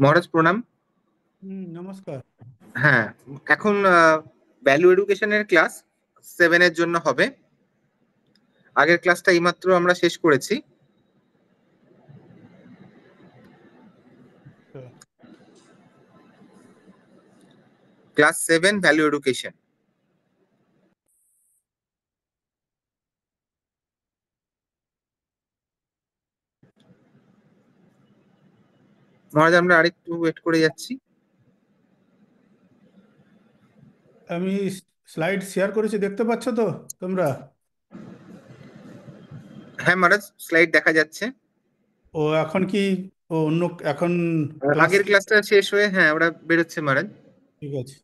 মহারাজ প্রণাম। নমস্কার। হ্যাঁ, এখন ভ্যালু এডুকেশনের ক্লাস 7 এর জন্য হবে। আগের ক্লাসটা এইমাত্র আমরা শেষ করেছি। Class 7 value education. মহারাজ আমরা আরেকটু ওয়েট করে যাচ্ছি। আমি স্লাইড শেয়ার করেছি, দেখতে পাচ্ছ তো তোমরা? হ্যাঁ মহারাজ, স্লাইড দেখা যাচ্ছে। ও এখন কি ও অন্য এখন ক্লাস? আগের ক্লাসটা শেষ হয়ে হ্যাঁ ওরা বেরোচ্ছে মহারাজ। ঠিক আছে।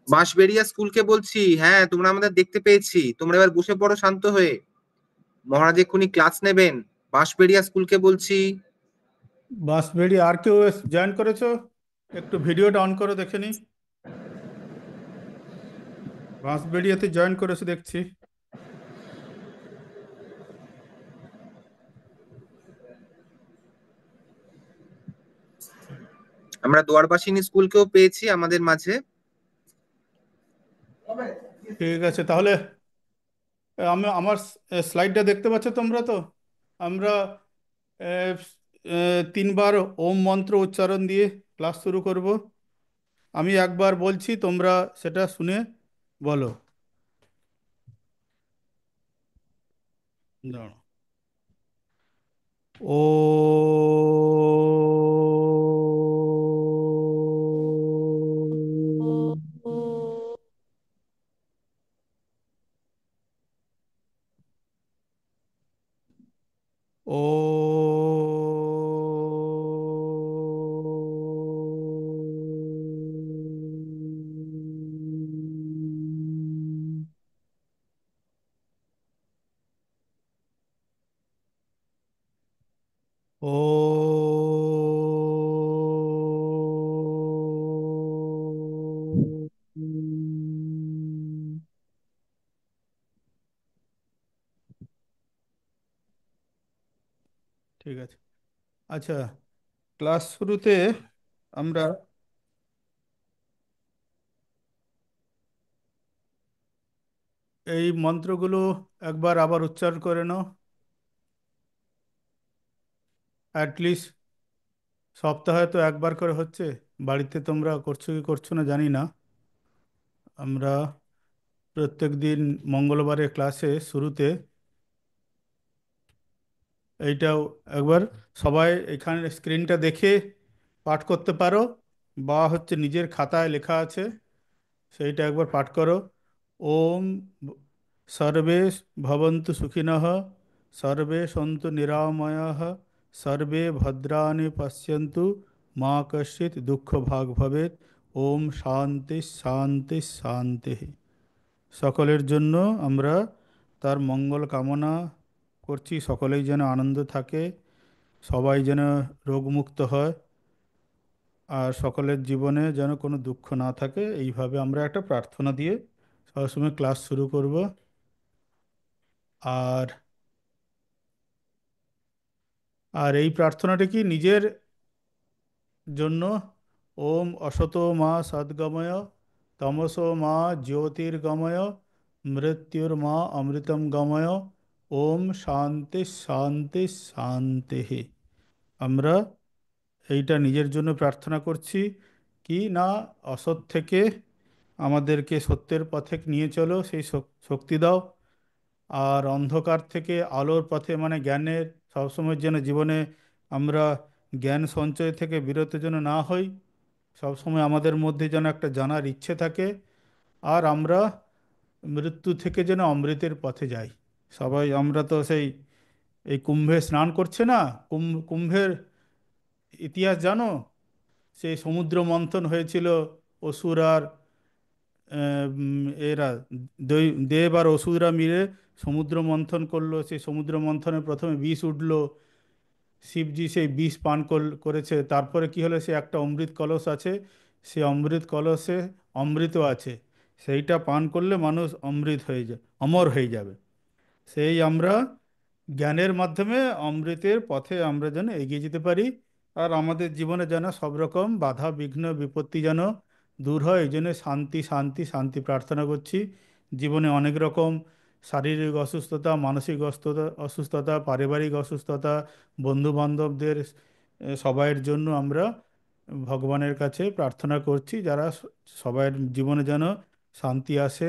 বাঁশবেড়িয়া স্কুলকে বলছি, হ্যাঁ তোমরা আমাদের দেখতে পেয়েছি, তোমরা এবার বসে পড়ো শান্ত হয়ে। মহারাজ এক্ষুনি ক্লাস নেবেন। বাঁশবেড়িয়া স্কুলকে বলছি। বাঁশবেড়ি আর কেউ জয়েন করেছো? একটু ভিডিওটা অন করো, দেখে নি। বাঁশবেড়িয়াতে জয়েন করেছো দেখছি। আমরা দোয়ারবাসিনী স্কুলকেও পেয়েছি আমাদের মাঝে। ঠিক আছে, তাহলে আমি আমার স্লাইডটা দেখতে পাচ্ছ তোমরা তো? আমরা আহ, 3বার ওম মন্ত্র উচ্চারণ দিয়ে ক্লাস শুরু করব। আমি একবার বলছি, তোমরা সেটা শুনে বলো। দাঁড়াও। ও ও ও ঠিক আছে। আচ্ছা, ক্লাস শুরুতে আমরা এই মন্ত্রগুলো একবার আবার উচ্চারণ করে নাও। অ্যাটলিস্ট সপ্তাহে তো একবার করে হচ্ছে। বাড়িতে তোমরা করছো কি করছো না জানি না। আমরা প্রত্যেক দিন মঙ্গলবারের ক্লাসে শুরুতে এইটাও একবার সবাই এখানে স্ক্রিনটা দেখে পাঠ করতে পারো। বা হচ্ছে নিজের খাতায় লেখা আছে, সেইটা একবার পাঠ করো। ওম সর্বে ভবন্তু সুখিনঃ, সর্বে সন্তু নিরাময়াঃ, সর্বে ভদ্রাণি পশ্যন্তু, মা কশ্চিৎ দুঃখ ভাগ ভবেৎ। ওম শান্তি শান্তি শান্তি। সকলের জন্য আমরা তার মঙ্গল কামনা করছি, সকলেই যেন আনন্দ থাকে, সবাই যেন রোগমুক্ত হয়, আর সকলের জীবনে যেন কোনো দুঃখ না থাকে। এইভাবে আমরা একটা প্রার্থনা দিয়ে সবসময় ক্লাস শুরু করব। আর আর এই প্রার্থনাটা কি নিজের জন্য। ওম অসতো মা সদ্গময়, তমসো মা জ্যোতির্গময়, মৃত্যুর্মা অমৃতম গময়। ওম শান্তি শান্তি শান্তি। আমরা এইটা নিজের জন্য প্রার্থনা করছি, কি না অসৎ থেকে আমাদেরকে সত্যের পথে নিয়ে চলো, সেই শক্তি দাও। আর অন্ধকার থেকে আলোর পথে মানে জ্ঞানের, সবসময় যেন জীবনে আমরা জ্ঞান সঞ্চয় থেকে বিরত যেন না হই, সবসময় আমাদের মধ্যে যেন একটা জানার ইচ্ছে থাকে। আর আমরা মৃত্যু থেকে যেন অমৃতের পথে যাই। সবাই আমরা তো সেই এই কুম্ভে স্নান করছে না, কুম্ভের ইতিহাস জানো? সেই সমুদ্র মন্থন হয়েছিল, অসুর আর এরা দেব আর অসুররা মিলে সমুদ্র মন্থন করলো। সেই সমুদ্র মন্থনে প্রথমে বিষ উঠলো, শিবজি সেই বিষ পান করেছে। তারপরে কি হলো, সে একটা অমৃত কলস আছে, সে অমৃত কলসে অমৃত আছে, সেইটা পান করলে মানুষ অমৃত হয়ে যায়, অমর হয়ে যাবে। সেই আমরা জ্ঞানের মাধ্যমে অমৃতের পথে আমরা যেন এগিয়ে যেতে পারি, আর আমাদের জীবনে যেন সব রকম বাধা বিঘ্ন বিপত্তি যেন দূর হয়। এই জন্য শান্তি শান্তি শান্তি প্রার্থনা করছি। জীবনে অনেক রকম শারীরিক অসুস্থতা, মানসিক অসুস্থতা, পারিবারিক অসুস্থতা, বন্ধু বান্ধবদের সবাইয়ের জন্য আমরা ভগবানের কাছে প্রার্থনা করছি, যারা সবাইয়ের জীবনে যেন শান্তি আসে,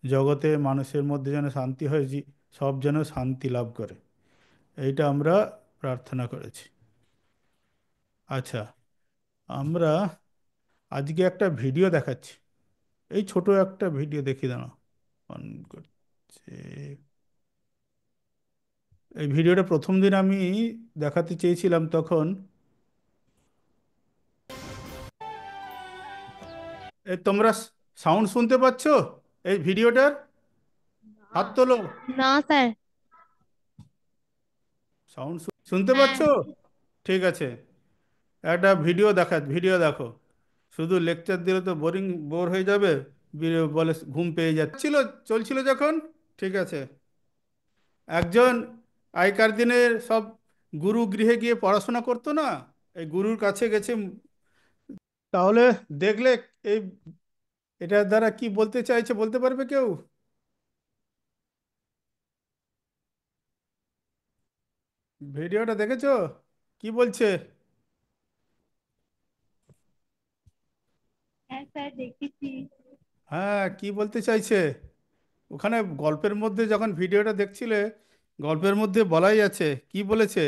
জগতে মানুষের মধ্যে যেন শান্তি হয়, সব যেন শান্তি লাভ করে, এইটা আমরা প্রার্থনা করেছি। আচ্ছা, আমরা আজকে একটা ভিডিও দেখাচ্ছি, এই ছোট একটা ভিডিও দেখি দাঁড়াও, অন করছে। এই ভিডিওটা প্রথম দিন আমি দেখাতে চেয়েছিলাম, তখন তোমরা সাউন্ড শুনতে পাচ্ছ এই ভিডিওটার? হাত তোলো। না স্যার। সাউন্ড শুনতে হ্যাঁ। পাচ্ছ? ঠিক আছে, একটা ভিডিও দেখো। শুধু লেকচার দিলে তো বোর হয়ে যাবে, বলে ঘুম পেয়ে যাচ্ছিল, চলছিল যখন। ঠিক আছে, একজন আগেকার দিনের সব গুরু গৃহে গিয়ে পড়াশোনা করতো না, এই গুরুর কাছে গেছে। তাহলে দেখলে এই এটার দ্বারা কি বলতে চাইছে, বলতে পারবে কেউ? ভিডিওটা দেখেছো কি বলছে? হ্যাঁ স্যার, দেখেছি। হ্যাঁ, কি বলতে চাইছে ওখানে? গল্পের মধ্যে যখন ভিডিওটা দেখছিলে, গল্পের মধ্যে বলাই আছে, কি বলেছে?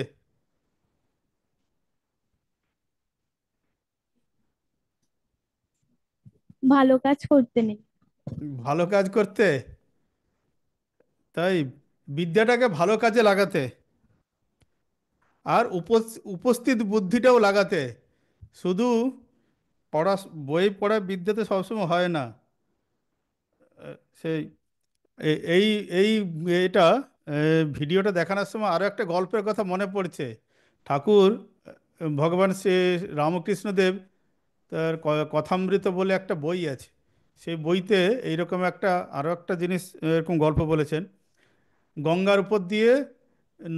ভালো কাজ করতে নেই। ভালো কাজ করতে, তাই বিদ্যাটাকে ভালো কাজে লাগাতে, আর উপস্থিত বুদ্ধিটাও লাগাতে। শুধু পড়া, বই পড়া বিদ্যাতে সবসময় হয় না। সেই এই এই এটা ভিডিওটা দেখানোর সময় আরও একটা গল্পের কথা মনে পড়ছে। ঠাকুর ভগবান শ্রী রামকৃষ্ণদেব, তার কথামৃত বলে একটা বই আছে, সেই বইতে এইরকম একটা আরও একটা জিনিস এরকম গল্প বলেছেন। গঙ্গার উপর দিয়ে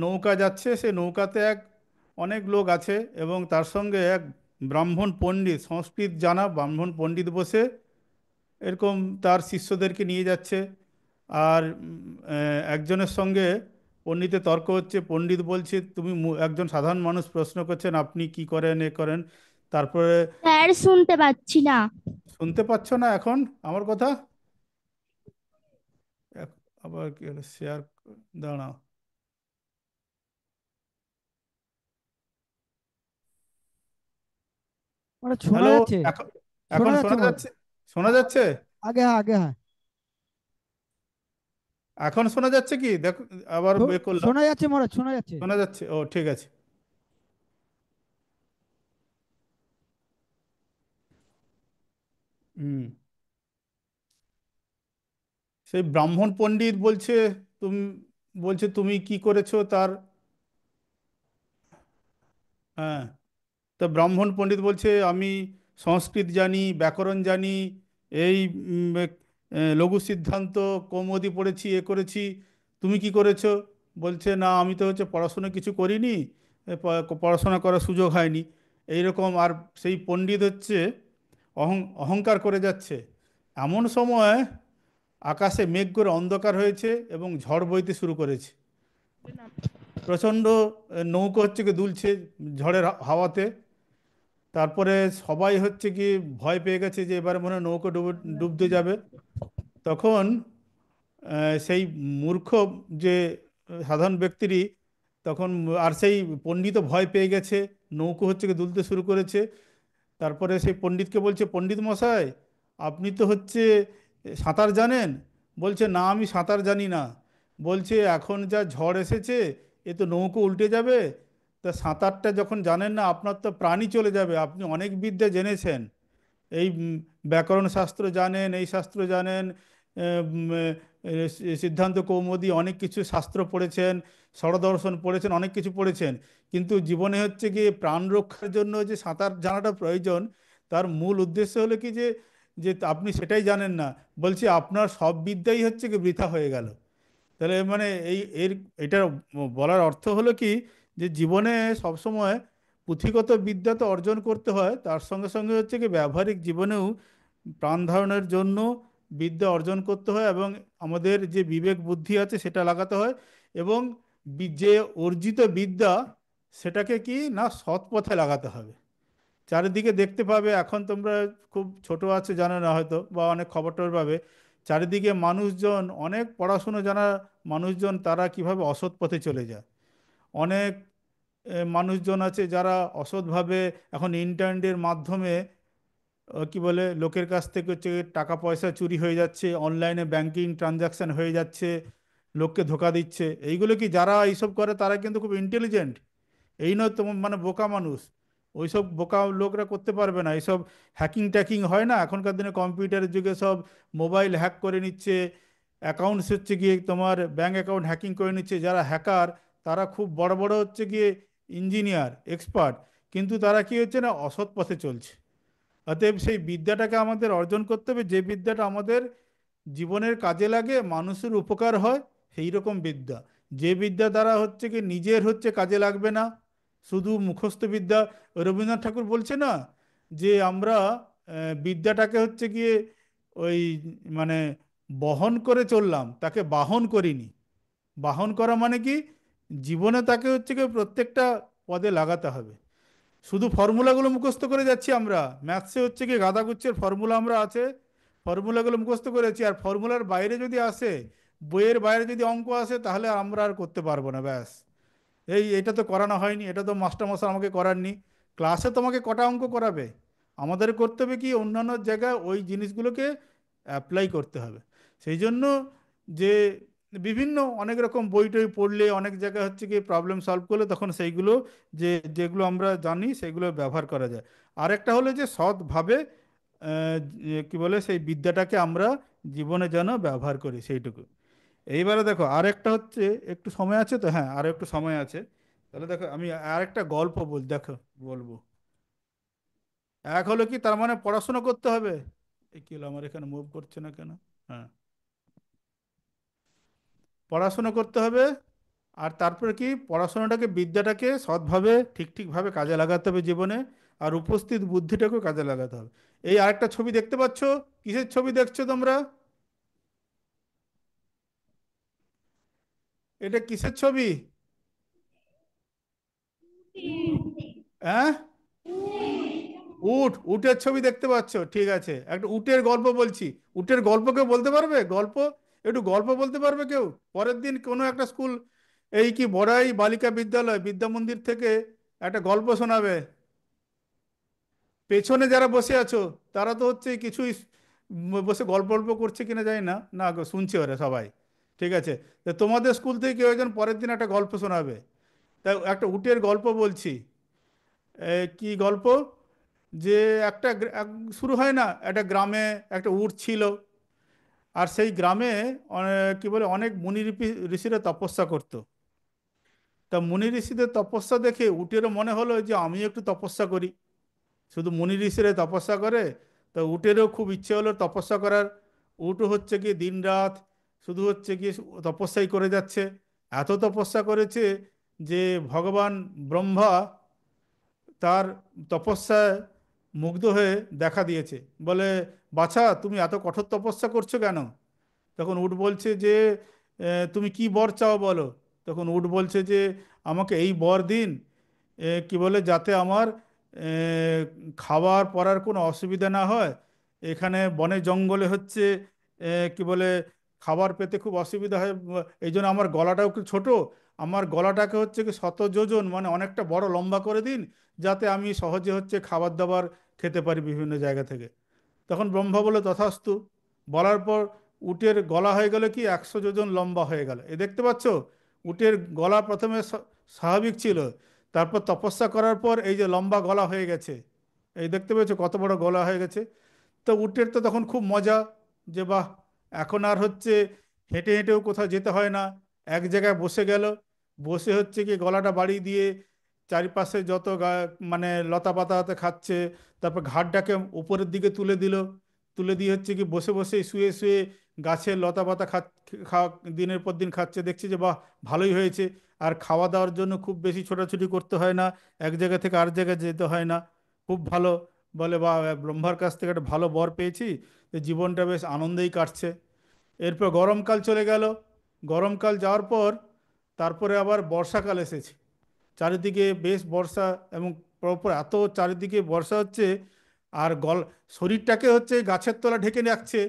নৌকা যাচ্ছে, সে নৌকাতে অনেক লোক আছে, এবং তার সঙ্গে এক ব্রাহ্মণ পণ্ডিত, সংস্কৃত জানা ব্রাহ্মণ পণ্ডিত বসে এরকম তার শিষ্যদেরকে নিয়ে যাচ্ছে। আর একজনের সঙ্গে পণ্ডিতের তর্ক হচ্ছে। পণ্ডিত বলছে, তুমি একজন সাধারণ মানুষ প্রশ্ন করছেন, আপনি কি করেন এ করেন। তারপরে, স্যার, শুনতে পাচ্ছি না। শুনতে পাচ্ছ না এখন আমার কথা? আবার কি হলো, শেয়ার, দাঁড়াও। ওরা শোনা হ্যালো, যাচ্ছে? এখন শোনা এখন যাচ্ছে শোনা মহারাজ। যাচ্ছে? শোনা হ্যাঁ, যাচ্ছে? আগে হ্যাঁ, আগে হ্যাঁ। এখন শোনা যাচ্ছে কি দেখো, আবার করলাম। শোনা যাচ্ছে মহারাজ, শোনা যাচ্ছে। শোনা যাচ্ছে, ও ঠিক আছে। হুম। সেই ব্রাহ্মণ পণ্ডিত বলছে, তুমি বলছে তুমি কি করেছো তার। হ্যাঁ, তো ব্রাহ্মণ পণ্ডিত বলছে আমি সংস্কৃত জানি, ব্যাকরণ জানি, এই লঘু সিদ্ধান্ত, কৌমুদি পড়েছি, এ করেছি, তুমি কি করেছো? বলছে না, আমি তো হচ্ছে পড়াশোনা কিছু করিনি, পড়াশোনা করার সুযোগ হয়নি এইরকম। আর সেই পণ্ডিত হচ্ছে অহংকার করে যাচ্ছে। এমন সময় আকাশে মেঘ করে অন্ধকার হয়েছে এবং ঝড় বইতে শুরু করেছে। প্রচণ্ড নৌকো হচ্ছে কি দুলছে ঝড়ের হাওয়াতে। তারপরে সবাই হচ্ছে কি ভয় পেয়ে গেছে যে এবারে মনে হয় নৌকো ডুবতে যাবে। তখন সেই মূর্খ যে সাধারণ ব্যক্তিরই তখন, আর সেই পণ্ডিত ভয় পেয়ে গেছে, নৌকো হচ্ছে কি দুলতে শুরু করেছে। তারপরে সেই পণ্ডিতকে বলছে, পণ্ডিত মশাই আপনি তো হচ্ছে সাঁতার জানেন? বলছে না, আমি সাঁতার জানি না। বলছে এখন যা ঝড় এসেছে, এ তো নৌকো উল্টে যাবে, তা সাঁতারটা যখন জানেন না আপনার তো প্রাণই চলে যাবে। আপনি অনেক বিদ্যা জেনেছেন, এই ব্যাকরণ শাস্ত্র জানেন, এই শাস্ত্র জানেন, সিদ্ধান্ত কৌমুদি অনেক কিছু শাস্ত্র পড়েছেন, ষড়দর্শন পড়েছেন, অনেক কিছু পড়েছেন, কিন্তু জীবনে হচ্ছে গিয়ে প্রাণ রক্ষার জন্য যে সাঁতার জানাটা প্রয়োজন, তার মূল উদ্দেশ্য হলো কি যে যে আপনি সেটাই জানেন না। বলছি আপনার সব বিদ্যাই হচ্ছে কি বৃথা হয়ে গেল। তাহলে মানে এটা বলার অর্থ হলো কি, যে জীবনে সবসময় পুঁথিগত বিদ্যা তো অর্জন করতে হয়, তার সঙ্গে সঙ্গে হচ্ছে কি ব্যবহারিক জীবনেও প্রাণ ধারণের জন্য বিদ্যা অর্জন করতে হয়, এবং আমাদের যে বিবেক বুদ্ধি আছে সেটা লাগাতে হয়, এবং যে অর্জিত বিদ্যা সেটাকে কি না সৎ পথে লাগাতে হবে। চারিদিকে দেখতে পাবে, এখন তোমরা খুব ছোট আছে জানো না হয়তো, বা অনেক খবর টবর পাবে, চারিদিকে মানুষজন, অনেক পড়াশুনো জানা মানুষজন, তারা কিভাবে অসৎ পথে চলে যায়। অনেক মানুষজন আছে যারা অসৎভাবে এখন ইন্টারনেটের মাধ্যমে কি বলে লোকের কাছ থেকে হচ্ছে টাকা পয়সা চুরি হয়ে যাচ্ছে, অনলাইনে ব্যাংকিং ট্রানজাকশন হয়ে যাচ্ছে, লোককে ধোকা দিচ্ছে। এইগুলো কি যারা এইসব করে তারা কিন্তু খুব ইন্টেলিজেন্ট, এই নয় তোমার মানে বোকা মানুষ। ওইসব বোকা লোকরা করতে পারবে না এইসব। হ্যাকিং ট্যাকিং হয় না এখনকার দিনে, কম্পিউটারের যুগে সব মোবাইল হ্যাক করে নিচ্ছে, অ্যাকাউন্টস হচ্ছে গিয়ে তোমার ব্যাঙ্ক অ্যাকাউন্ট হ্যাকিং করে নিচ্ছে। যারা হ্যাকার তারা খুব বড় বড় হচ্ছে গিয়ে ইঞ্জিনিয়ার, এক্সপার্ট, কিন্তু তারা কি হচ্ছে না অসৎ পথে চলছে। অতএব সেই বিদ্যাটাকে আমাদের অর্জন করতে হবে, যে বিদ্যাটা আমাদের জীবনের কাজে লাগে, মানুষের উপকার হয়, সেই রকম বিদ্যা। যে বিদ্যা দ্বারা হচ্ছে কি নিজের হচ্ছে কাজে লাগবে না, শুধু মুখস্থ বিদ্যা। রবীন্দ্রনাথ ঠাকুর বলছে না যে আমরা বিদ্যাটাকে হচ্ছে গিয়ে ওই মানে বহন করে চললাম, তাকে বাহন করিনি। বাহন করা মানে কি, জীবনে তাকে হচ্ছে কি প্রত্যেকটা পদে লাগাতে হবে। শুধু ফর্মুলাগুলো মুখস্থ করে যাচ্ছি আমরা, ম্যাথসে হচ্ছে কি গাদাগুচ্ছের ফর্মুলা আমরা আছে, ফর্মুলাগুলো মুখস্থ করেছি, আর ফর্মুলার বাইরে যদি আসে, বইয়ের বাইরে যদি অঙ্ক আসে, তাহলে আমরা আর করতে পারবো না, ব্যাস। এটা তো করানো হয়নি, এটা তো মাস্টারমশাই আমাকে করাননি। ক্লাসে তোমাকে কটা অঙ্ক করাবে? আমাদের করতে হবে কি অন্যান্য জায়গায় ওই জিনিসগুলোকে অ্যাপ্লাই করতে হবে। সেই জন্য যে বিভিন্ন অনেক রকম বই টই পড়লে, অনেক জায়গায় হচ্ছে কি প্রবলেম সলভ করলে, তখন সেইগুলো যেগুলো আমরা জানি সেগুলো ব্যবহার করা যায়। আরেকটা হলো যে সৎভাবে কি বলে সেই বিদ্যাটাকে আমরা জীবনে যেন ব্যবহার করি, সেইটুকু। এইবারে দেখো আরেকটা হচ্ছে, একটু সময় আছে তো? হ্যাঁ, আরো একটু সময় আছে। তাহলে দেখো আমি আরেকটা গল্প দেখো বলবো। এক হলো কি, তার মানে পড়াশোনা করতে হবে। কি হলো, আমার এখানে মুভ করছে না কেন? হ্যাঁ, পড়াশোনা করতে হবে। আর তারপরে কি, পড়াশোনাটাকে বিদ্যাটাকে সৎভাবে ঠিক ঠিকভাবে কাজে লাগাতে হবে জীবনে, আর উপস্থিত বুদ্ধিটাকেও কাজে লাগাতে হবে। এই আরেকটা ছবি দেখতে পাচ্ছো? কিসের ছবি দেখছো তোমরা? এটা কিসের ছবি? হ্যাঁ, উটের ছবি দেখতে পাচ্ছ, ঠিক আছে। একটা উটের গল্প বলছি। উটের গল্প কেউ বলতে পারবে? গল্প, একটু গল্প বলতে পারবে কেউ? পরের দিন কোনো একটা স্কুল, এই কি বড়াই বালিকা বিদ্যালয় বিদ্যা মন্দির থেকে একটা গল্প শোনাবে। পেছনে যারা বসে আছো তারা তো হচ্ছে কিছুই বসে গল্প গল্প করছে কিনা জানি না, না গো, শুনছে ওরা সবাই। ঠিক আছে, তো তোমাদের স্কুল থেকে কেউ একজন পরের দিন একটা গল্প শোনাবে। তাই একটা উটের গল্প বলছি। কি গল্প? যে একটা শুরু হয় না, একটা গ্রামে একটা উট ছিল। আর সেই গ্রামে কি বলে অনেক মুনি ঋষিরা তপস্যা করতো। তা মুনি ঋষিদের তপস্যা দেখে উটেরও মনে হলো যে আমি একটু তপস্যা করি। শুধু মুনি ঋষিরা তপস্যা করে, তা উটেরও খুব ইচ্ছে হলো তপস্যা করার। উটও হচ্ছে কি দিনরাত শুধু হচ্ছে কি তপস্যাই করে যাচ্ছে। এত তপস্যা করেছে যে ভগবান ব্রহ্মা তার তপস্যায় মুগ্ধ হয়ে দেখা দিয়েছে। বলে, বাছা, তুমি এত কঠোর তপস্যা করছো কেন? তখন উট বলছে যে তুমি কি বর চাও বলো। তখন উট বলছে যে আমাকে এই বর দিন, কি বলে, যাতে আমার এ, খাবার পরার কোনো অসুবিধা না হয়। এখানে বনে জঙ্গলে হচ্ছে কি বলে খাবার পেতে খুব অসুবিধা হয়। এই জন্য আমার গলাটাও একটু ছোট। আমার গলাটাকে হচ্ছে কি 100 যোজন মানে অনেকটা বড় লম্বা করে দিন, যাতে আমি সহজে হচ্ছে খাবার দাবার খেতে পারি বিভিন্ন জায়গা থেকে। তখন ব্রহ্মা বলে তথাস্তু। বলার পর উটের গলা হয়ে গেল কি 100 যোজন লম্বা হয়ে গেল। এ দেখতে পাচ্ছ, উটের গলা প্রথমে স্বাভাবিক ছিল, তারপর তপস্যা করার পর এই যে লম্বা গলা হয়ে গেছে। এই দেখতে পেয়েছো কত বড় গলা হয়ে গেছে। তো উটের তো তখন খুব মজা, যে বাহ, এখন আর হচ্ছে হেঁটে হেঁটেও কোথাও যেতে হয় না। এক জায়গায় বসে গেল, বসে হচ্ছে কি গলাটা বাড়িয়ে দিয়ে চারিপাশে যত মানে লতা পাতা হাতে খাচ্ছে। তারপর ঘাড়টাকে উপরের দিকে তুলে দিল, তুলে দিয়ে হচ্ছে কি বসে বসে শুয়ে শুয়ে গাছের লতা পাতা খা দিনের পর দিন খাচ্ছে। দেখছে যে বাহ, ভালোই হয়েছে। আর খাওয়া দাওয়ার জন্য খুব বেশি ছোটাছুটি করতে হয় না, এক জায়গা থেকে আর জায়গায় যেতে হয় না। খুব ভালো। বলে, বা ব্রহ্মার কাছ থেকে একটা ভালো বর পেয়েছি, তো জীবনটা বেশ আনন্দেই কাটছে। এরপর গরমকাল চলে গেল। গরমকাল যাওয়ার পর তারপরে আবার বর্ষাকাল এসেছে। চারিদিকে বেশ বর্ষা, এবং পরপর এত চারিদিকে বর্ষা হচ্ছে। আর শরীরটাকে হচ্ছে গাছের তলা ঢেকে রাখছে।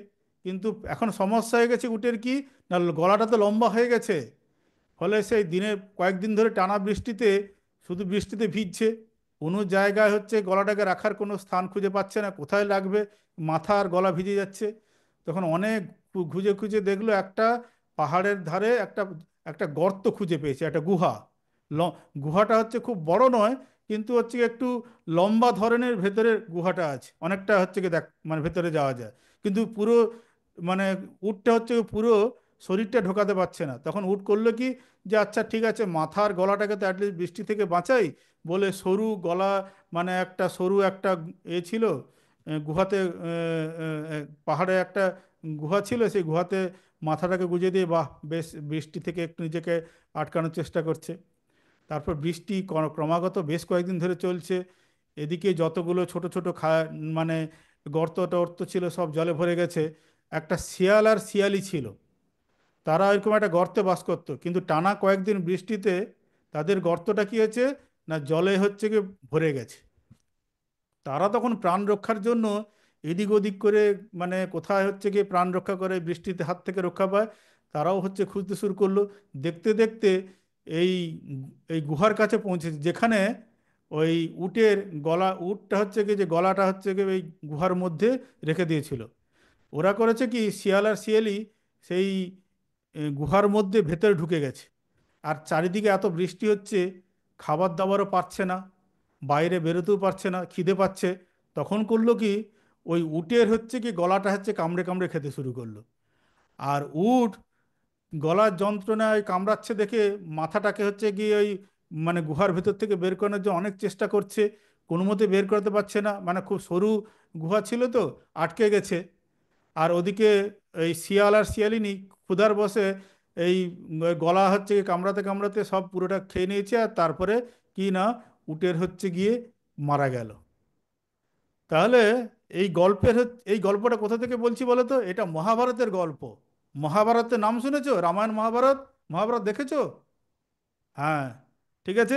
কিন্তু এখন সমস্যা হয়ে গেছে উটের কি, না গলাটা তো লম্বা হয়ে গেছে। ফলে সেই দিনে কয়েকদিন ধরে টানা বৃষ্টিতে শুধু বৃষ্টিতে ভিজছে। কোনো জায়গায় হচ্ছে গলাটাকে রাখার কোনো স্থান খুঁজে পাচ্ছে না, কোথায় রাখবে। মাথা আর গলা ভিজে যাচ্ছে। তখন অনেক খুঁজে খুঁজে দেখলো একটা পাহাড়ের ধারে একটা একটা গর্ত খুঁজে পেয়েছে, একটা গুহা। গুহাটা হচ্ছে খুব বড় নয়, কিন্তু হচ্ছে কি একটু লম্বা ধরনের ভেতরে গুহাটা আছে, অনেকটা হচ্ছে কি দেখ মানে ভেতরে যাওয়া যায়। কিন্তু পুরো মানে উটটা হচ্ছে কি পুরো শরীরটা ঢোকাতে পারছে না। তখন উট করলো কি, যে আচ্ছা ঠিক আছে, মাথার গলাটাকে তো অ্যাটলিস্ট বৃষ্টি থেকে বাঁচাই। বলে সরু গলা, মানে একটা সরু একটা ছিল গুহাতে, পাহাড়ে একটা গুহা ছিল, সেই গুহাতে মাথাটাকে গুঁজে দিয়ে বাহ, বেশ বৃষ্টি থেকে একটু নিজেকে আটকানোর চেষ্টা করছে। তারপর বৃষ্টি ক্রমাগত বেশ কয়েকদিন ধরে চলছে। এদিকে যতগুলো ছোট ছোট মানে গর্ত টর্ত ছিল সব জলে ভরে গেছে। একটা শিয়াল আর শিয়ালি ছিল, তারা এরকম একটা গর্তে বাস করতো, কিন্তু টানা কয়েকদিন বৃষ্টিতে তাদের গর্তটা কি হয়েছে, না জলে হচ্ছে কি ভরে গেছে। তারা তখন প্রাণ রক্ষার জন্য এদিক ওদিক করে, মানে কোথায় হচ্ছে গিয়ে প্রাণ রক্ষা করে বৃষ্টিতে হাত থেকে রক্ষা পায়, তারাও হচ্ছে খুঁজতে শুরু করলো। দেখতে দেখতে এই এই গুহার কাছে পৌঁছেছে, যেখানে ওই উটের উটটা হচ্ছে কি যে গলাটা হচ্ছে কি ওই গুহার মধ্যে রেখে দিয়েছিল। ওরা করেছে কি, শিয়াল আর শিয়ালি সেই গুহার মধ্যে ভেতরে ঢুকে গেছে। আর চারিদিকে এত বৃষ্টি হচ্ছে, খাবার দাবারও পাচ্ছে না, বাইরে বেরোতেও পারছে না, খিদে পাচ্ছে। তখন করলো কি, ওই উটের হচ্ছে কি গলাটা হচ্ছে কামড়ে কামড়ে খেতে শুরু করলো। আর উট গলার যন্ত্রণায় কামড়াচ্ছে দেখে মাথাটাকে হচ্ছে গিয়ে ওই মানে গুহার ভেতর থেকে বের করানোর জন্য অনেক চেষ্টা করছে, কোনো মতে বের করতে পারছে না, মানে খুব সরু গুহা ছিল তো, আটকে গেছে। আর ওদিকে এই শিয়াল আর শিয়ালিনী ক্ষুধার বশে এই গলা হচ্ছে গিয়ে কামড়াতে কামড়াতে সব পুরোটা খেয়ে নিয়েছে। আর তারপরে কি না, উটের হচ্ছে গিয়ে মারা গেল। তাহলে এই গল্পটা কোথা থেকে বলছি বলো তো? এটা মহাভারতের গল্প। মহাভারতের নাম শুনেছো? রামায়ণ মহাভারত, মহাভারত দেখেছো? হ্যাঁ, ঠিক আছে।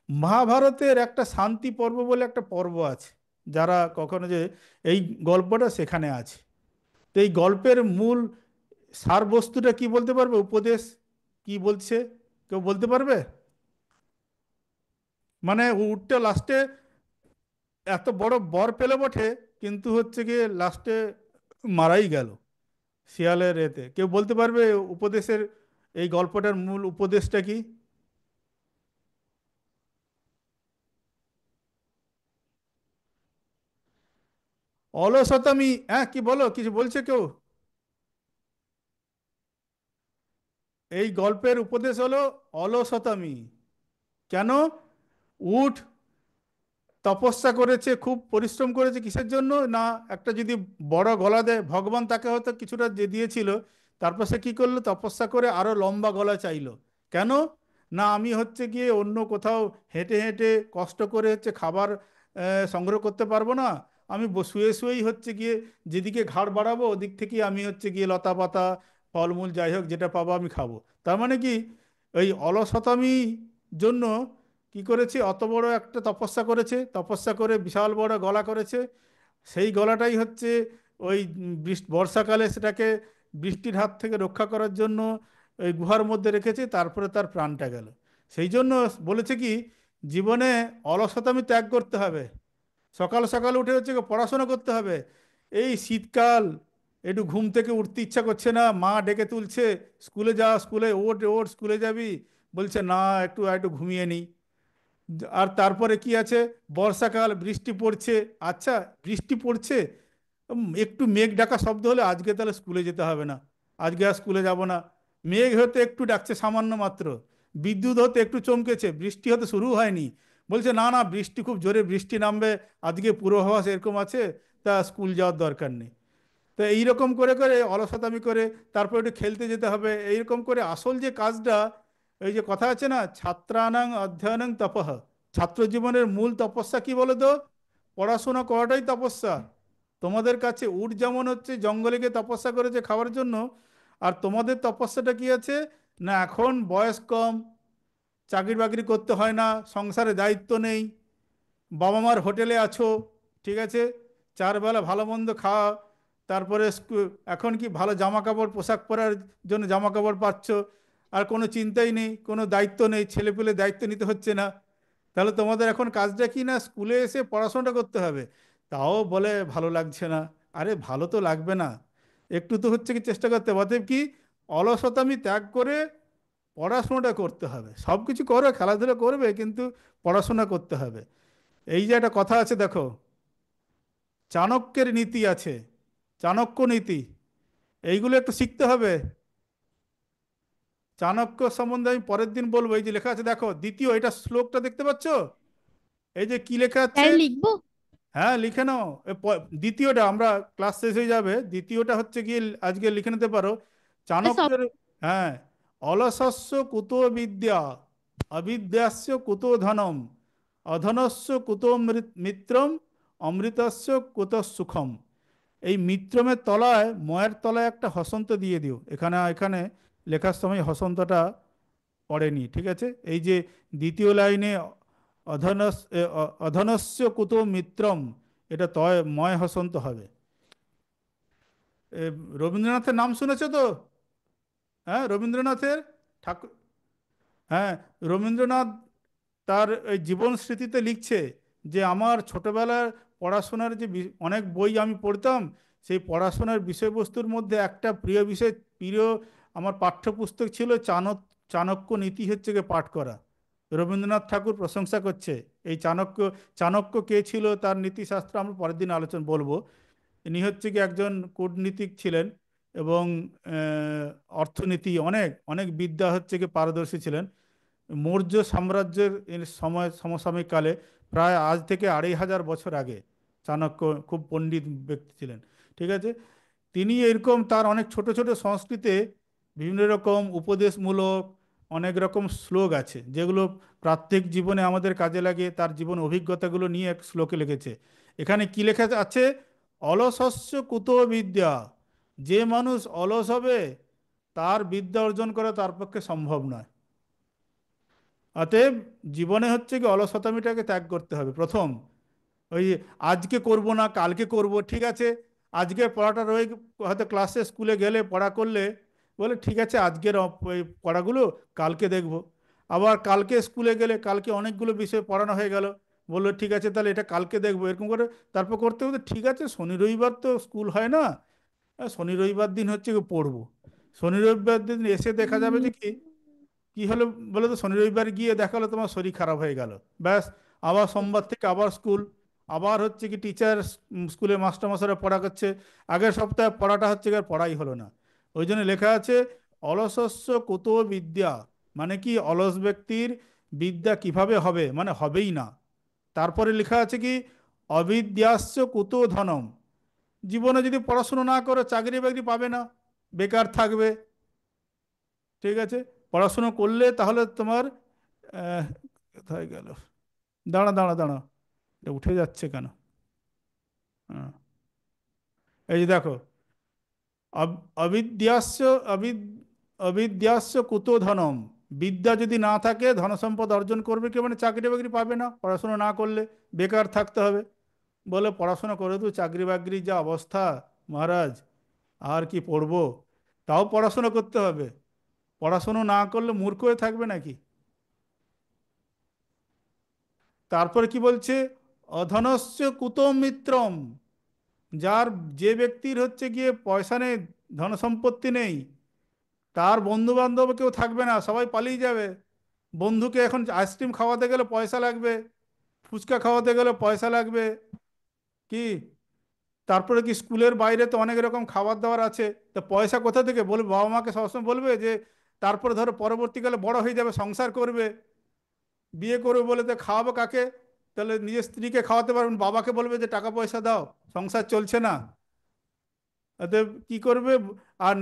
মহাভারতের একটা শান্তি পর্ব বলে একটা পর্ব আছে, যারা কখনো যে এই গল্পটা সেখানে আছে। তো এই গল্পের মূল সারবস্তুটা কি বলতে পারবে? উপদেশ কি বলছে, কেউ বলতে পারবে? মানে উটটা লাস্টে এত বড় বর পেলে বটে, কিন্তু হচ্ছে গিয়ে লাস্টে মারাই গেল শিয়ালের এতে। কেউ বলতে পারবে উপদেশের, এই গল্পটার মূল উপদেশটা কি? অলসতামি। হ্যাঁ, কি বলো, কিছু বলছে কেউ? এই গল্পের উপদেশ হলো অলসতামি। কেন? উঠ তপস্যা করেছে, খুব পরিশ্রম করেছে, কিসের জন্য না, একটা যদি বড় গলা দেয়, ভগবান তাকে হয়তো কিছুটা যে দিয়েছিল, তারপর সে কী করলো, তপস্যা করে আরো লম্বা গলা চাইলো। কেন? না, আমি হচ্ছে গিয়ে অন্য কোথাও হেঁটে হেঁটে কষ্ট করে হচ্ছে খাবার সংগ্রহ করতে পারবো না, আমি শুয়ে শুয়েই হচ্ছে গিয়ে যেদিকে ঘাড় বাড়াবো ওদিক থেকেই আমি হচ্ছে গিয়ে লতা পাতা ফলমূল যাই হোক যেটা পাবো আমি খাবো। তার মানে কি, এই অলসতামি জন্য কি করেছে, অত বড় একটা তপস্যা করেছে, তপস্যা করে বিশাল বড় গলা করেছে, সেই গলাটাই হচ্ছে ওই বর্ষাকালে সেটাকে বৃষ্টির হাত থেকে রক্ষা করার জন্য ওই গুহার মধ্যে রেখেছে, তারপরে তার প্রাণটা গেল। সেই জন্য বলেছে কি, জীবনে অলসতামি ত্যাগ করতে হবে, সকাল সকাল উঠে হচ্ছে গিয়ে পড়াশোনা করতে হবে। এই শীতকাল, একটু ঘুম থেকে উঠতে ইচ্ছা করছে না, মা ডেকে তুলছে, স্কুলে যা, স্কুলে ওঠ ওঠ, স্কুলে যাবি, বলছে না, একটু একটু ঘুমিয়ে নিই। আর তারপরে কি আছে, বর্ষাকাল, বৃষ্টি পড়ছে, আচ্ছা বৃষ্টি পড়ছে, একটু মেঘ ডাকা শব্দ হলে আজকে তাহলে স্কুলে যেতে হবে না, আজকে আর স্কুলে যাব না। মেঘ হতে একটু ডাকছে সামান্য মাত্র, বিদ্যুৎ হতে একটু চমকেছে, বৃষ্টি হতে শুরু হয়নি, বলছে না না, বৃষ্টি খুব জোরে বৃষ্টি নামবে, আজকে পূর্বাভাস এরকম আছে, তা স্কুল যাওয়ার দরকার নেই। তো এইরকম করে করে অলসতামি করে তারপর একটু খেলতে যেতে হবে, এইরকম করে আসল যে কাজটা, এই যে কথা আছে না, ছাত্রানাং অধ্যয়নং তপঃ, ছাত্র জীবনের মূল তপস্যা কি বলো তো? পড়াশোনা করাটাই তপস্যা। তোমাদের কাছে উট যেমন হচ্ছে জঙ্গলে গিয়ে তপস্যা করেছে খাওয়ার জন্য, আর তোমাদের তপস্যাটা কি আছে, না এখন বয়স কম, চাকরি বাকরি করতে হয় না, সংসারে দায়িত্ব নেই, বাবা মার হোটেলে আছো, ঠিক আছে, চার বেলা ভালো মন্দ খাওয়া, তারপরে এখন কি ভালো জামা কাপড় পোশাক পরার জন্য জামা কাপড় পাচ্ছ, আর কোনো চিন্তাই নেই, কোনো দায়িত্ব নেই, ছেলেপুলে দায়িত্ব নিতে হচ্ছে না। তাহলে তোমাদের এখন কাজটা কি, না স্কুলে এসে পড়াশোনাটা করতে হবে। তাও বলে ভালো লাগছে না। আরে ভালো তো লাগবে না, একটু তো হচ্ছে কি চেষ্টা করতে হবে। অতএব কি, অলসতামি ত্যাগ করে পড়াশোনাটা করতে হবে। সব কিছু করো, খেলাধুলা করবে, কিন্তু পড়াশোনা করতে হবে। এই যে একটা কথা আছে দেখো, চাণক্যের নীতি আছে, চাণক্য নীতি, এইগুলো একটু শিখতে হবে। চাণক্য সম্বন্ধে আমি পরের দিন বলবো। এই যে লেখা আছে দেখো, দ্বিতীয়, এটা শ্লোকটা দেখতে পাচ্ছ, এই যে কি লেখা আছে? স্যার লিখবো? হ্যাঁ, লিখে নাও। দ্বিতীয়টা আমরা ক্লাস শেষ হয়ে যাবে, দ্বিতীয়টা হচ্ছে গিয়ে আজকে লিখে নিতে পারো। সব। চাণক্যের, হ্যাঁ, অলসস্য কুতো বিদ্যা, অবিদ্যাস্য কুতো ধনম, অধনস্য কুতো মিত্রম, অমৃতস্য কুতো সুখম। এই মিত্রমের তলায়, ময়ের তলায় একটা হসন্ত দিয়ে দিও। এখানে এখানে লেখার সময় হসন্তটা পড়েনি, ঠিক আছে? এই যে দ্বিতীয় লাইনে অধনস্য কুতো মিত্রম, এটা তয় ময় হসন্ত হবে। এ, রবীন্দ্রনাথের নাম শুনেছো তো? হ্যাঁ, রবীন্দ্রনাথের ঠাকুর, হ্যাঁ, রবীন্দ্রনাথ তার এই জীবন স্মৃতিতে লিখছে যে আমার ছোটবেলার পড়াশোনার যে অনেক বই আমি পড়তাম, সেই পড়াশোনার বিষয়বস্তুর মধ্যে একটা প্রিয় বিষয়, প্রিয় আমার পাঠ্যপুস্তক ছিল চাণক্য নীতি হচ্ছে গিয়ে পাঠ করা। রবীন্দ্রনাথ ঠাকুর প্রশংসা করছে এই চাণক্য। চাণক্য কে ছিল, তার নীতিশাস্ত্র আমরা পরের দিন আলোচনা বলবো। ইনি হচ্ছে কি একজন কূটনীতিক ছিলেন, এবং অর্থনীতি অনেক অনেক বিদ্যা হচ্ছে কি পারদর্শী ছিলেন। মৌর্য সাম্রাজ্যের এর সময় সমসাময়িক কালে, প্রায় আজ থেকে 2500 বছর আগে, চাণক্য খুব পণ্ডিত ব্যক্তি ছিলেন, ঠিক আছে? তিনি এরকম তার অনেক ছোট ছোট সংস্কৃতে বিভিন্ন রকম উপদেশমূলক অনেক রকম শ্লোক আছে, যেগুলো প্রাত্যহিক জীবনে আমাদের কাজে লাগে। তার জীবন অভিজ্ঞতাগুলো নিয়ে এক শ্লোকে লিখেছে। এখানে কি লেখা আছে? অলসস্য কুতো বিদ্যা, যে মানুষ অলস হবে তার বিদ্যা অর্জন করা তার পক্ষে সম্ভব নয়। অতএব জীবনে হচ্ছে কি অলসতামিটাকে ত্যাগ করতে হবে প্রথম। ওই আজকে করব না, কালকে করব, ঠিক আছে, আজকে পড়াটা রয়ে হয়তো ক্লাসে স্কুলে গেলে পড়া করলে, বলে ঠিক আছে আজকের ওই পড়াগুলো কালকে দেখব। আবার কালকে স্কুলে গেলে কালকে অনেকগুলো বিষয় পড়ানো হয়ে গেল, বললো ঠিক আছে তাহলে এটা কালকে দেখবো, এরকম করে তারপর করতে করতে ঠিক আছে শনি রবিবার তো স্কুল হয় না, শনি রবিবার দিন হচ্ছে কি পড়বো। শনি রবিবার দিন এসে দেখা যাবে যে কি কি হলো বলে, তো শনি রবিবার গিয়ে দেখা হলো তোমার শরীর খারাপ হয়ে গেল, ব্যাস আবার সোমবার থেকে আবার স্কুল, আবার হচ্ছে কি টিচার স্কুলে মাস্টারমশাইরা পড়া করছে, আগের সপ্তাহে পড়াটা হচ্ছে কি আর পড়াই হলো না। ওই জন্য লেখা আছে অলসস্য কুতো বিদ্যা, মানে কি অলস ব্যক্তির বিদ্যা কিভাবে হবে, মানে হবেই না। তারপরে লেখা আছে কি অবিদ্যাস্য কুতো ধনম, জীবনে যদি পড়াশুনো না করো চাকরি বাকরি পাবে না, বেকার থাকবে। ঠিক আছে, পড়াশুনো করলে তাহলে তোমার আহ, কোথায় গেল, দাঁড়া দাঁড়া দাঁড়া, এটা উঠে যাচ্ছে কেন? হ্যাঁ, এই যে দেখো অবিদ্যাস্য অবিদ অবিদ্যাস্য কুতো ধনম, বিদ্যা যদি না থাকে ধন সম্পদ অর্জন করবে কি, মানে চাকরি বাকরি পাবে না, পড়াশুনো না করলে বেকার থাকতে হবে। বলে পড়াশোনা করে তো চাকরি বাকরির যা অবস্থা মহারাজ, আর কি পড়বো, তাও পড়াশোনা করতে হবে, পড়াশোনা না করলে মূর্খ হয়ে থাকবে নাকি। তারপরে কি বলছে অধনস্য কুতো মিত্রম, যার যে ব্যক্তির হচ্ছে গিয়ে পয়সা নেই, ধন সম্পত্তি নেই, তার বন্ধু বান্ধব কেউ থাকবে না, সবাই পালিয়ে যাবে। বন্ধুকে এখন আইসক্রিম খাওয়াতে গেলে পয়সা লাগবে, ফুচকা খাওয়াতে গেলে পয়সা লাগবে, কি তারপরে কি স্কুলের বাইরে তো অনেক রকম খাবার দাবার আছে, তো পয়সা কোথা থেকে বলবে, বাবা মাকে সবসময় বলবে যে, তারপরে ধরো পরবর্তীকালে বড় হয়ে যাবে সংসার করবে, বিয়ে করবে, বলে তো খাওয়াবো কাকে, তাহলে নিজের স্ত্রীকে খাওয়াতে পারবেন, বাবাকে বলবে যে টাকা পয়সা দাও, সংসার চলছে না, অতএব কি করবে। আর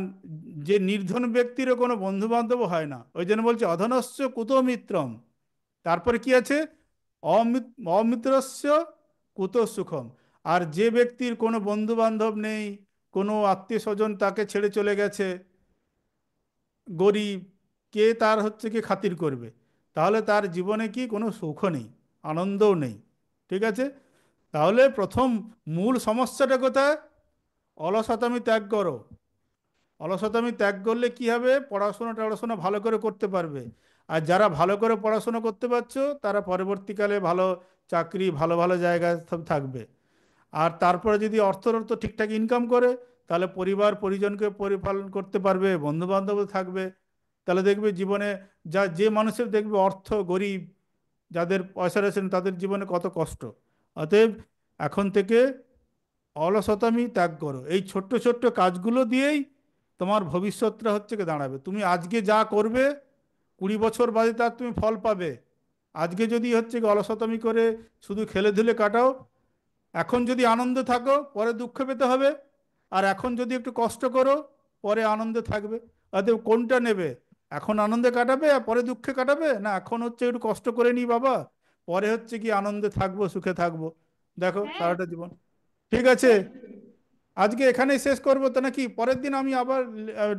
যে নির্ধন ব্যক্তিরও কোনো বন্ধু বান্ধব হয় না, ওই জন্য বলছে অধনস্য কুতো মিত্রম। তারপরে কি আছে অমিত্রস্য কুতো সুখম, আর যে ব্যক্তির কোনো বন্ধু বান্ধব নেই, কোনো আত্মীয় স্বজন তাকে ছেড়ে চলে গেছে, গরিব, কে তার হচ্ছে কি খাতির করবে, তাহলে তার জীবনে কি কোনো সুখও নেই, আনন্দও নেই। ঠিক আছে, তাহলে প্রথম মূল সমস্যাটা কোথায়, অলসতামি ত্যাগ করো। অলসতামি ত্যাগ করলে কি হবে, টড়াশোনা ভালো করে করতে পারবে। আর যারা ভালো করে পড়াশোনা করতে পারছো তারা পরবর্তীকালে ভালো চাকরি, ভালো ভালো জায়গায় সব থাকবে। আর তারপরে যদি অর্থ ঠিকঠাক ইনকাম করে, তাহলে পরিবার পরিজনকে পরিপালন করতে পারবে, বন্ধু বান্ধব থাকবে। তাহলে দেখবে জীবনে যে মানুষের দেখবে অর্থ গরিব, যাদের পয়সা রয়েছেন তাদের জীবনে কত কষ্ট। অতএব এখন থেকে অলসতামি ত্যাগ করো, এই ছোট্ট ছোট্ট কাজগুলো দিয়েই তোমার ভবিষ্যৎটা হচ্ছে কি দাঁড়াবে। তুমি আজকে যা করবে 20 বছর বাদে তার তুমি ফল পাবে। আজকে যদি হচ্ছে কি অলসতামি করে শুধু খেলে ধুলে কাটাও, এখন যদি আনন্দে থাকো পরে দুঃখ পেতে হবে, আর এখন যদি একটু কষ্ট করো পরে আনন্দে থাকবে। অতএব কোনটা নেবে, এখন আনন্দে কাটাবে আর পরে দুঃখে কাটাবে, না এখন হচ্ছে একটু কষ্ট করে নিই বাবা, পরে হচ্ছে কি আনন্দে থাকবো, সুখে থাকবো, দেখো সারাটা জীবন। ঠিক আছে, আজকে এখানেই শেষ করবো তো নাকি, পরের দিন আমি আবার আহ,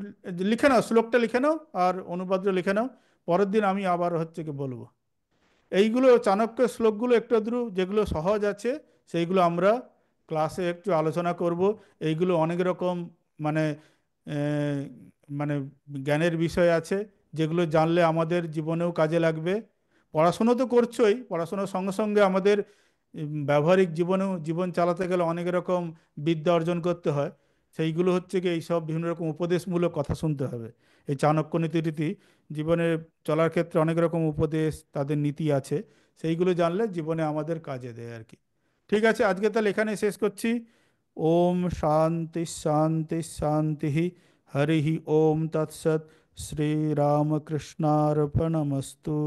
লিখে নাও, শ্লোকটা লিখে নাও আর অনুবাদটা লিখে নাও, পরের দিন আমি আবার হচ্ছে কি বলবো। এইগুলো চাণক্যের শ্লোকগুলো একটু আধটু যেগুলো সহজ আছে সেইগুলো আমরা ক্লাসে একটু আলোচনা করব। এইগুলো অনেক রকম মানে আহ, মানে জ্ঞানের বিষয় আছে, যেগুলো জানলে আমাদের জীবনেও কাজে লাগবে। পড়াশুনো তো করছোই, পড়াশোনার সঙ্গে সঙ্গে আমাদের ব্যবহারিক জীবনেও জীবন চালাতে গেলে অনেক রকম বিদ্যা অর্জন করতে হয়। সেইগুলো হচ্ছে কি এইসব বিভিন্ন রকম উপদেশমূলক কথা শুনতে হবে। এই চাণক্য নীতি জীবনে চলার ক্ষেত্রে অনেক রকম উপদেশ, তাদের নীতি আছে, সেইগুলো জানলে জীবনে আমাদের কাজে দেয় আর কি। ঠিক আছে, আজকে তাহলে এখানে শেষ করছি। ওম শান্তি শান্তি শান্তি, হরি ওম তৎসৎ, শ্রীরামকৃষ্ণার্পণমস্তু।